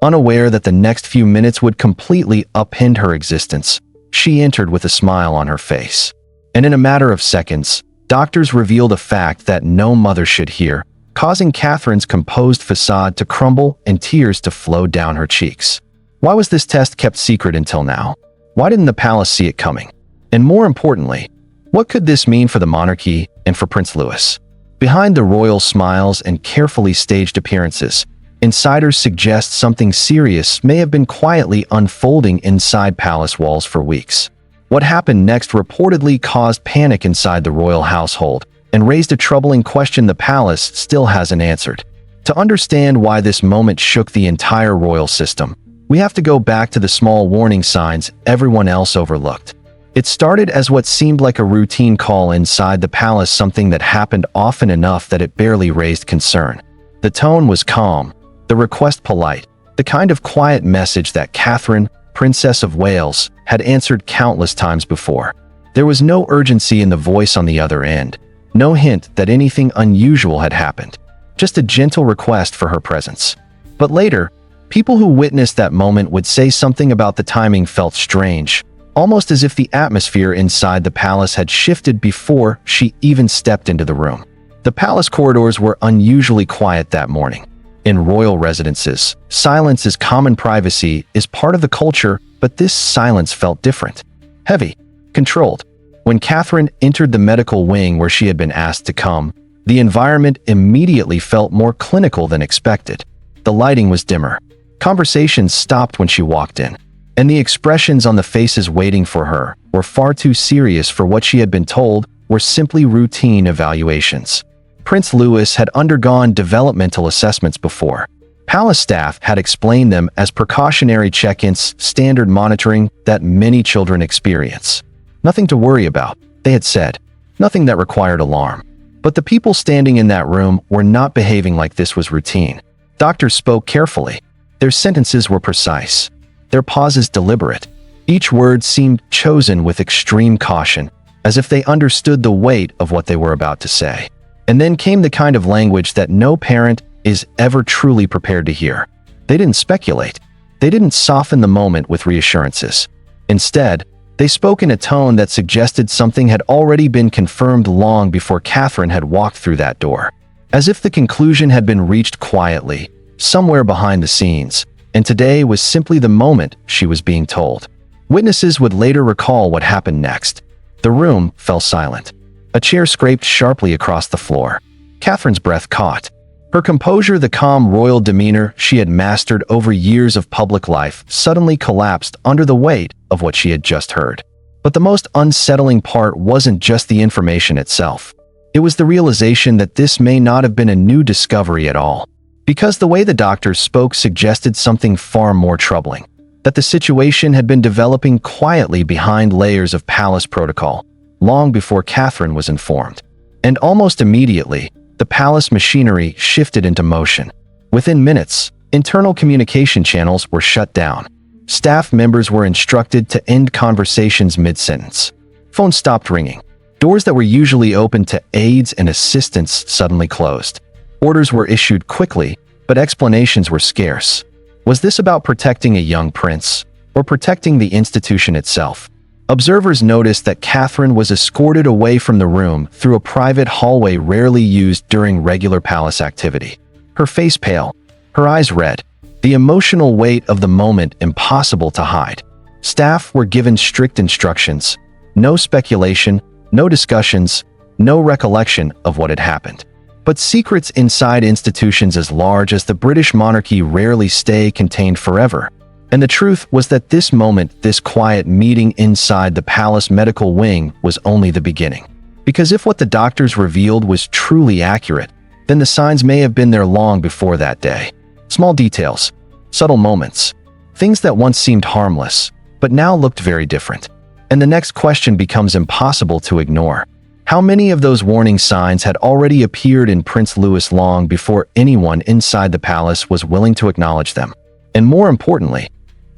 Unaware that the next few minutes would completely upend her existence, she entered with a smile on her face. And in a matter of seconds, doctors revealed a fact that no mother should hear, causing Catherine's composed facade to crumble and tears to flow down her cheeks. Why was this test kept secret until now? Why didn't the palace see it coming? And more importantly, what could this mean for the monarchy and for Prince Louis? Behind the royal smiles and carefully staged appearances, insiders suggest something serious may have been quietly unfolding inside palace walls for weeks. What happened next reportedly caused panic inside the royal household and raised a troubling question the palace still hasn't answered. To understand why this moment shook the entire royal system, we have to go back to the small warning signs everyone else overlooked. It started as what seemed like a routine call inside the palace, something that happened often enough that it barely raised concern. The tone was calm, the request polite, the kind of quiet message that Catherine, Princess of Wales, had answered countless times before. There was no urgency in the voice on the other end, no hint that anything unusual had happened, just a gentle request for her presence. But later, people who witnessed that moment would say something about the timing felt strange, almost as if the atmosphere inside the palace had shifted before she even stepped into the room. The palace corridors were unusually quiet that morning. In royal residences, silence is common, privacy is part of the culture, but this silence felt different. Heavy, controlled. When Catherine entered the medical wing where she had been asked to come, the environment immediately felt more clinical than expected. The lighting was dimmer. Conversations stopped when she walked in, and the expressions on the faces waiting for her were far too serious for what she had been told were simply routine evaluations. Prince Louis had undergone developmental assessments before. Palace staff had explained them as precautionary check-ins, standard monitoring that many children experience. Nothing to worry about, they had said. Nothing that required alarm. But the people standing in that room were not behaving like this was routine. Doctors spoke carefully. Their sentences were precise. Their pauses deliberate. Each word seemed chosen with extreme caution, as if they understood the weight of what they were about to say. And then came the kind of language that no parent is ever truly prepared to hear. They didn't speculate. They didn't soften the moment with reassurances. Instead, they spoke in a tone that suggested something had already been confirmed long before Catherine had walked through that door. As if the conclusion had been reached quietly, somewhere behind the scenes, and today was simply the moment she was being told. Witnesses would later recall what happened next. The room fell silent. A chair scraped sharply across the floor. Catherine's breath caught. Her composure, the calm royal demeanor she had mastered over years of public life, suddenly collapsed under the weight of what she had just heard. But the most unsettling part wasn't just the information itself. It was the realization that this may not have been a new discovery at all. Because the way the doctors spoke suggested something far more troubling. That the situation had been developing quietly behind layers of palace protocol, long before Catherine was informed. And almost immediately, the palace machinery shifted into motion. Within minutes, internal communication channels were shut down. Staff members were instructed to end conversations mid-sentence. Phones stopped ringing. Doors that were usually open to aides and assistants suddenly closed. Orders were issued quickly, but explanations were scarce. Was this about protecting a young prince, or protecting the institution itself? Observers noticed that Catherine was escorted away from the room through a private hallway rarely used during regular palace activity. Her face pale, her eyes red, the emotional weight of the moment impossible to hide. Staff were given strict instructions. No speculation, no discussions, no recollection of what had happened. But secrets inside institutions as large as the British monarchy rarely stay contained forever. And the truth was that this moment, this quiet meeting inside the palace medical wing, was only the beginning. Because if what the doctors revealed was truly accurate, then the signs may have been there long before that day. Small details, subtle moments, things that once seemed harmless, but now looked very different. And the next question becomes impossible to ignore. How many of those warning signs had already appeared in Prince Louis long before anyone inside the palace was willing to acknowledge them? And more importantly,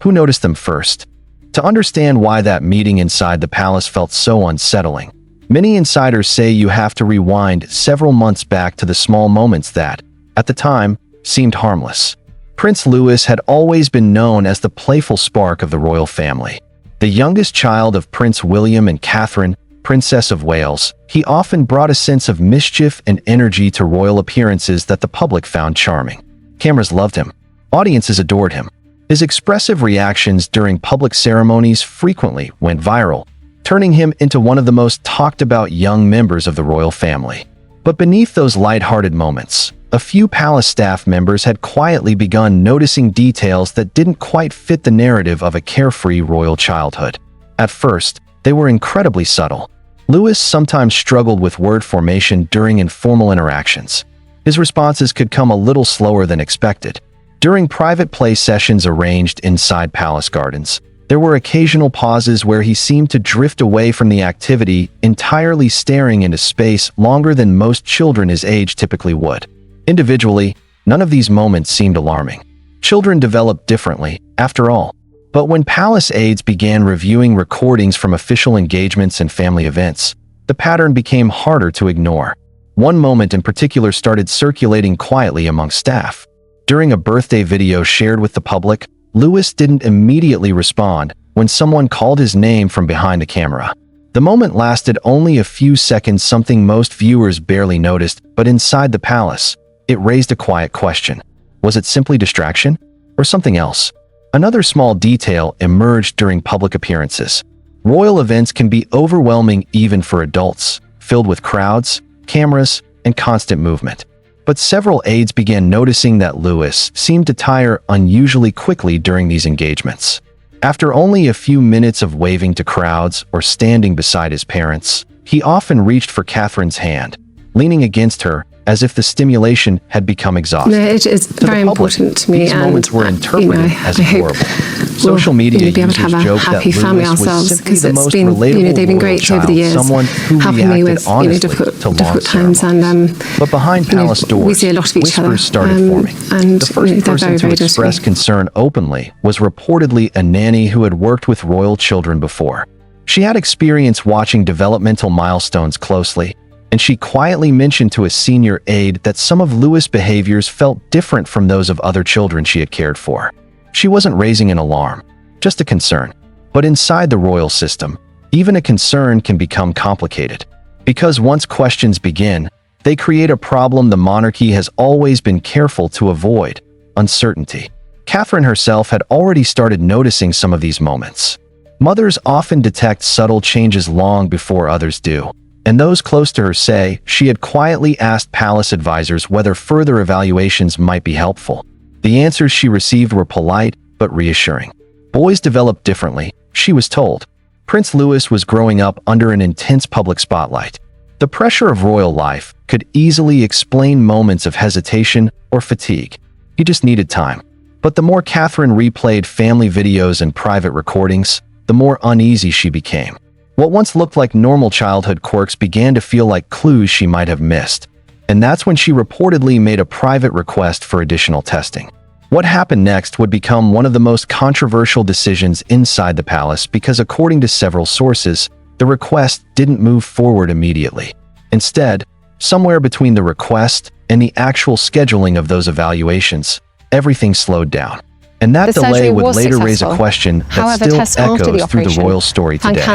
who noticed them first? To understand why that meeting inside the palace felt so unsettling, many insiders say you have to rewind several months back to the small moments that, at the time, seemed harmless. Prince Louis had always been known as the playful spark of the royal family. The youngest child of Prince William and Catherine, Princess of Wales, he often brought a sense of mischief and energy to royal appearances that the public found charming. Cameras loved him. Audiences adored him. His expressive reactions during public ceremonies frequently went viral, turning him into one of the most talked-about young members of the royal family. But beneath those light-hearted moments, a few palace staff members had quietly begun noticing details that didn't quite fit the narrative of a carefree royal childhood. At first, they were incredibly subtle. Louis sometimes struggled with word formation during informal interactions. His responses could come a little slower than expected. During private play sessions arranged inside palace gardens, there were occasional pauses where he seemed to drift away from the activity, entirely staring into space longer than most children his age typically would. Individually, none of these moments seemed alarming. Children develop differently, after all. But when palace aides began reviewing recordings from official engagements and family events, the pattern became harder to ignore. One moment in particular started circulating quietly among staff. During a birthday video shared with the public, Louis didn't immediately respond when someone called his name from behind the camera. The moment lasted only a few seconds, something most viewers barely noticed, but inside the palace, it raised a quiet question. Was it simply distraction? Or something else? Another small detail emerged during public appearances. Royal events can be overwhelming even for adults, filled with crowds, cameras, and constant movement. But several aides began noticing that Louis seemed to tire unusually quickly during these engagements. After only a few minutes of waving to crowds or standing beside his parents, he often reached for Catherine's hand, leaning against her as if the stimulation had become exhausting. No, it is very important to me. These moments were interpreted as adorable. Social media be able to have a joked happy that family Louis was ourselves, simply because the it's most been, relatable they've been royal great over child, the years, someone who helping me reacted with honestly difficult to long times, ceremonies. But behind palace doors, we see a lot of each other, whispers started forming. and The first person to express concern openly was reportedly a nanny who had worked with royal children before. She had experience watching developmental milestones closely, and she quietly mentioned to a senior aide that some of Louis' behaviors felt different from those of other children she had cared for. She wasn't raising an alarm, just a concern. But inside the royal system, even a concern can become complicated. Because once questions begin, they create a problem the monarchy has always been careful to avoid: uncertainty. Catherine herself had already started noticing some of these moments. Mothers often detect subtle changes long before others do, and those close to her say she had quietly asked palace advisors whether further evaluations might be helpful. The answers she received were polite but reassuring. Boys develop differently, she was told. Prince Louis was growing up under an intense public spotlight. The pressure of royal life could easily explain moments of hesitation or fatigue. He just needed time. But the more Catherine replayed family videos and private recordings, the more uneasy she became. What once looked like normal childhood quirks began to feel like clues she might have missed. And that's when she reportedly made a private request for additional testing. What happened next would become one of the most controversial decisions inside the palace because, according to several sources, the request didn't move forward immediately. Instead, somewhere between the request and the actual scheduling of those evaluations, everything slowed down. And that delay would later raise a question that still echoes through the royal story today.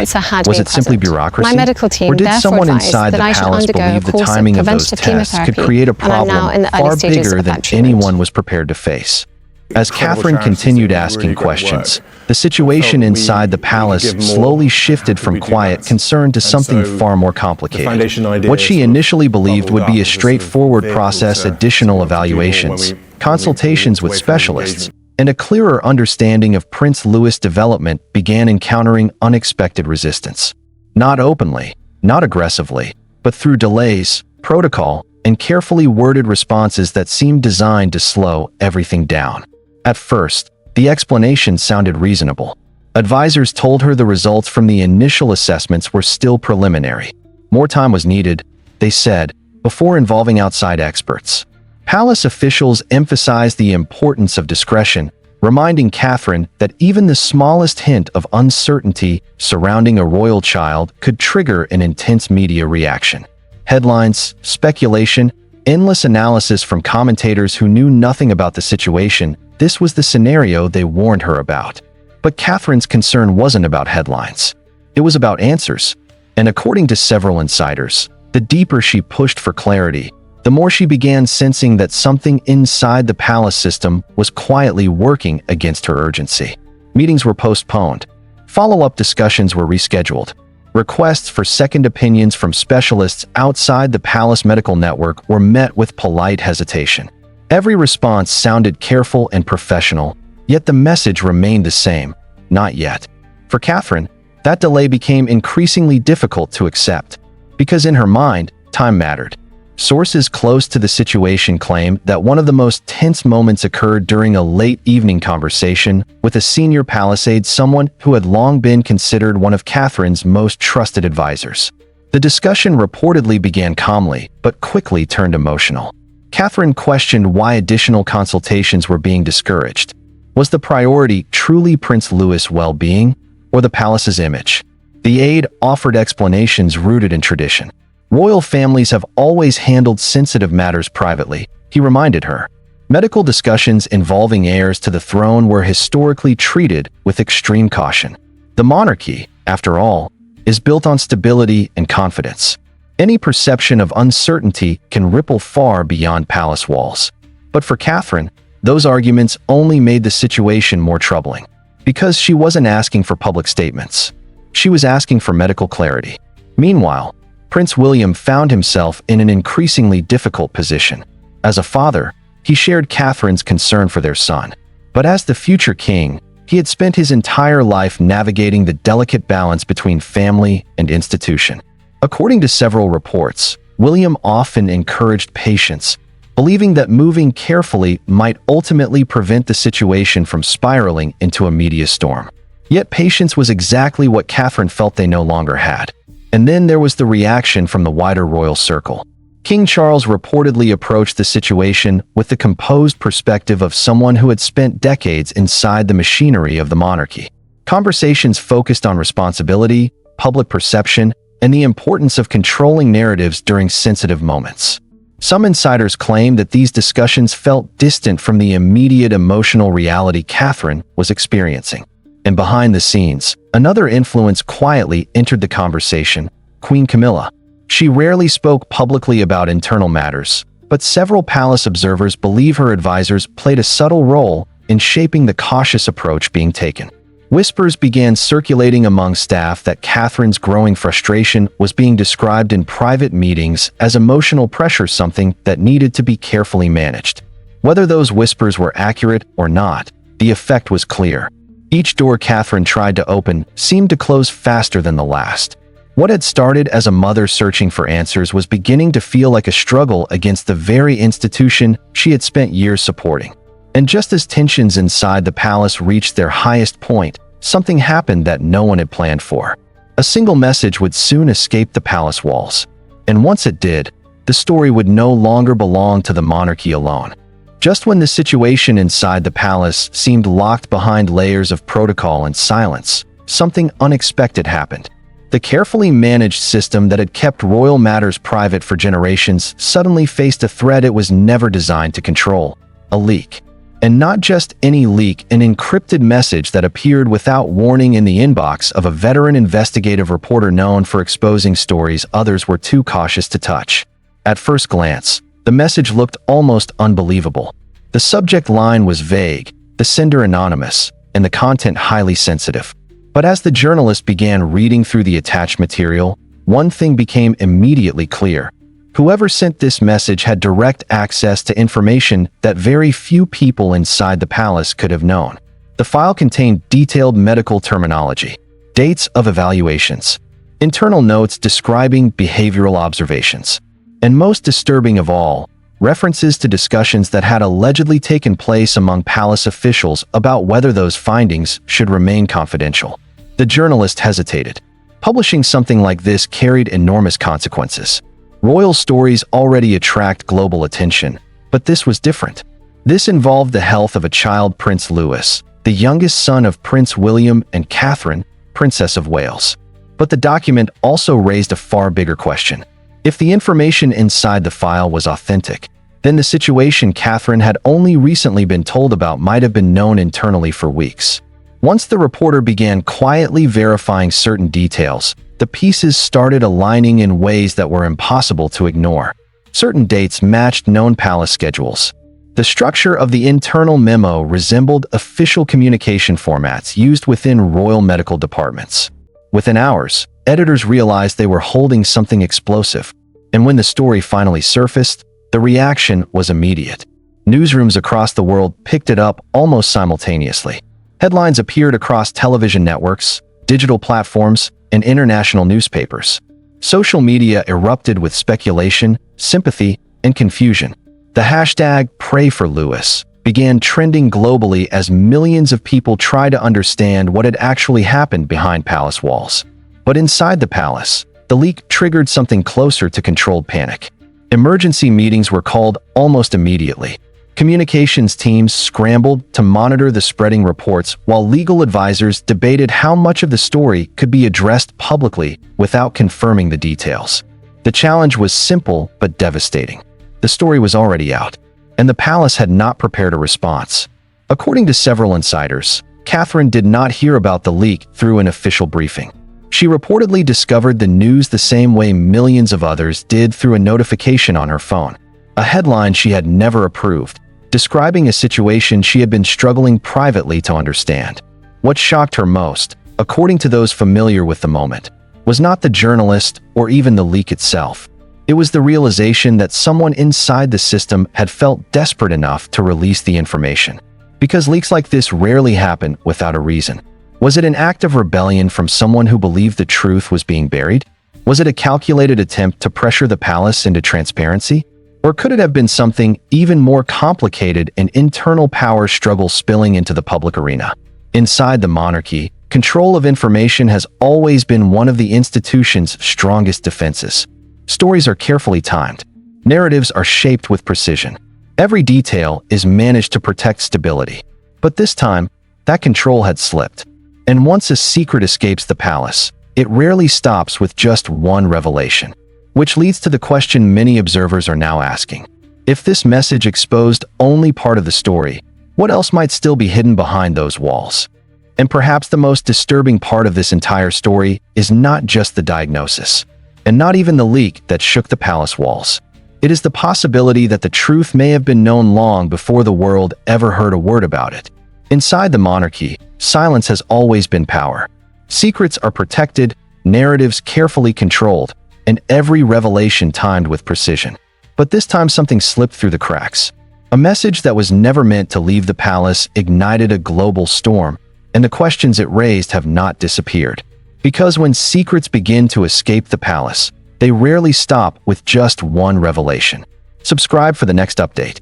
Was it simply bureaucracy? My medical team Or did someone inside the palace believe the timing of those tests could create a problem far bigger than anyone was prepared to face? As Catherine continued asking questions, the situation inside the palace slowly shifted from quiet concern to something far more complicated. What she initially believed would be a straightforward process: additional evaluations, consultations with specialists, and a clearer understanding of Prince Louis' development began encountering unexpected resistance. Not openly, not aggressively, but through delays, protocol, and carefully worded responses that seemed designed to slow everything down. At first, the explanation sounded reasonable. Advisors told her the results from the initial assessments were still preliminary. More time was needed, they said, before involving outside experts. Palace officials emphasized the importance of discretion, reminding Catherine that even the smallest hint of uncertainty surrounding a royal child could trigger an intense media reaction. Headlines, speculation, Endless analysis from commentators who knew nothing about the situation. This was the scenario they warned her about. But Catherine's concern wasn't about headlines. It was about answers. And according to several insiders, the deeper she pushed for clarity, the more she began sensing that something inside the palace system was quietly working against her urgency. Meetings were postponed. Follow-up discussions were rescheduled. Requests for second opinions from specialists outside the palace medical network were met with polite hesitation. Every response sounded careful and professional, yet the message remained the same: not yet. For Catherine, that delay became increasingly difficult to accept, because in her mind, time mattered. Sources close to the situation claim that one of the most tense moments occurred during a late evening conversation with a senior palace aide, someone who had long been considered one of Catherine's most trusted advisors. The discussion reportedly began calmly, but quickly turned emotional. Catherine questioned why additional consultations were being discouraged. Was the priority truly Prince Louis' well-being, or the palace's image? The aide offered explanations rooted in tradition. Royal families have always handled sensitive matters privately, he reminded her. Medical discussions involving heirs to the throne were historically treated with extreme caution. The monarchy, after all, is built on stability and confidence. Any perception of uncertainty can ripple far beyond palace walls. But for Catherine, those arguments only made the situation more troubling. Because she wasn't asking for public statements. She was asking for medical clarity. Meanwhile, Prince William found himself in an increasingly difficult position. As a father, he shared Catherine's concern for their son. But as the future king, he had spent his entire life navigating the delicate balance between family and institution. According to several reports, William often encouraged patience, believing that moving carefully might ultimately prevent the situation from spiraling into a media storm. Yet patience was exactly what Catherine felt they no longer had. And then there was the reaction from the wider royal circle. King Charles reportedly approached the situation with the composed perspective of someone who had spent decades inside the machinery of the monarchy. Conversations focused on responsibility, public perception, and the importance of controlling narratives during sensitive moments. Some insiders claim that these discussions felt distant from the immediate emotional reality Catherine was experiencing. And behind the scenes, another influence quietly entered the conversation: Queen Camilla. She rarely spoke publicly about internal matters, but several palace observers believe her advisors played a subtle role in shaping the cautious approach being taken. Whispers began circulating among staff that Catherine's growing frustration was being described in private meetings as emotional pressure, something that needed to be carefully managed. Whether those whispers were accurate or not, the effect was clear. Each door Catherine tried to open seemed to close faster than the last. What had started as a mother searching for answers was beginning to feel like a struggle against the very institution she had spent years supporting. And just as tensions inside the palace reached their highest point, something happened that no one had planned for. A single message would soon escape the palace walls. And once it did, the story would no longer belong to the monarchy alone. Just when the situation inside the palace seemed locked behind layers of protocol and silence, something unexpected happened. The carefully managed system that had kept royal matters private for generations suddenly faced a threat it was never designed to control: a leak. And not just any leak, an encrypted message that appeared without warning in the inbox of a veteran investigative reporter known for exposing stories others were too cautious to touch. At first glance, the message looked almost unbelievable. The subject line was vague, the sender anonymous, and the content highly sensitive. But as the journalist began reading through the attached material, one thing became immediately clear. Whoever sent this message had direct access to information that very few people inside the palace could have known. The file contained detailed medical terminology, dates of evaluations, internal notes describing behavioral observations, and most disturbing of all, references to discussions that had allegedly taken place among palace officials about whether those findings should remain confidential. The journalist hesitated. Publishing something like this carried enormous consequences. Royal stories already attract global attention, but this was different. This involved the health of a child, Prince Louis, the youngest son of Prince William and Catherine, Princess of Wales. But the document also raised a far bigger question. If the information inside the file was authentic, then the situation Catherine had only recently been told about might have been known internally for weeks. Once the reporter began quietly verifying certain details, the pieces started aligning in ways that were impossible to ignore. Certain dates matched known palace schedules. The structure of the internal memo resembled official communication formats used within royal medical departments. Within hours, editors realized they were holding something explosive, and when the story finally surfaced, the reaction was immediate. Newsrooms across the world picked it up almost simultaneously. Headlines appeared across television networks, digital platforms, and international newspapers. Social media erupted with speculation, sympathy, and confusion. The hashtag #PrayForLewis began trending globally as millions of people tried to understand what had actually happened behind palace walls. But inside the palace, the leak triggered something closer to controlled panic. Emergency meetings were called almost immediately. Communications teams scrambled to monitor the spreading reports, while legal advisors debated how much of the story could be addressed publicly without confirming the details. The challenge was simple but devastating. The story was already out, and the palace had not prepared a response. According to several insiders, Catherine did not hear about the leak through an official briefing. She reportedly discovered the news the same way millions of others did through a notification on her phone, a headline she had never approved, describing a situation she had been struggling privately to understand. What shocked her most, according to those familiar with the moment, was not the journalist or even the leak itself. It was the realization that someone inside the system had felt desperate enough to release the information. Because leaks like this rarely happen without a reason. Was it an act of rebellion from someone who believed the truth was being buried? Was it a calculated attempt to pressure the palace into transparency? Or could it have been something even more complicated, an internal power struggle spilling into the public arena? Inside the monarchy, control of information has always been one of the institution's strongest defenses. Stories are carefully timed. Narratives are shaped with precision. Every detail is managed to protect stability. But this time, that control had slipped. And once a secret escapes the palace, it rarely stops with just one revelation. Which leads to the question many observers are now asking. If this message exposed only part of the story, what else might still be hidden behind those walls? And perhaps the most disturbing part of this entire story is not just the diagnosis, and not even the leak that shook the palace walls. It is the possibility that the truth may have been known long before the world ever heard a word about it. Inside the monarchy, silence has always been power. Secrets are protected, narratives carefully controlled, and every revelation timed with precision. But this time something slipped through the cracks. A message that was never meant to leave the palace ignited a global storm, and the questions it raised have not disappeared. Because when secrets begin to escape the palace, they rarely stop with just one revelation. Subscribe for the next update.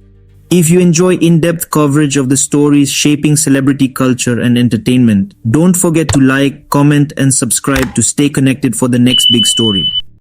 If you enjoy in-depth coverage of the stories shaping celebrity culture and entertainment, don't forget to like, comment, and subscribe to stay connected for the next big story.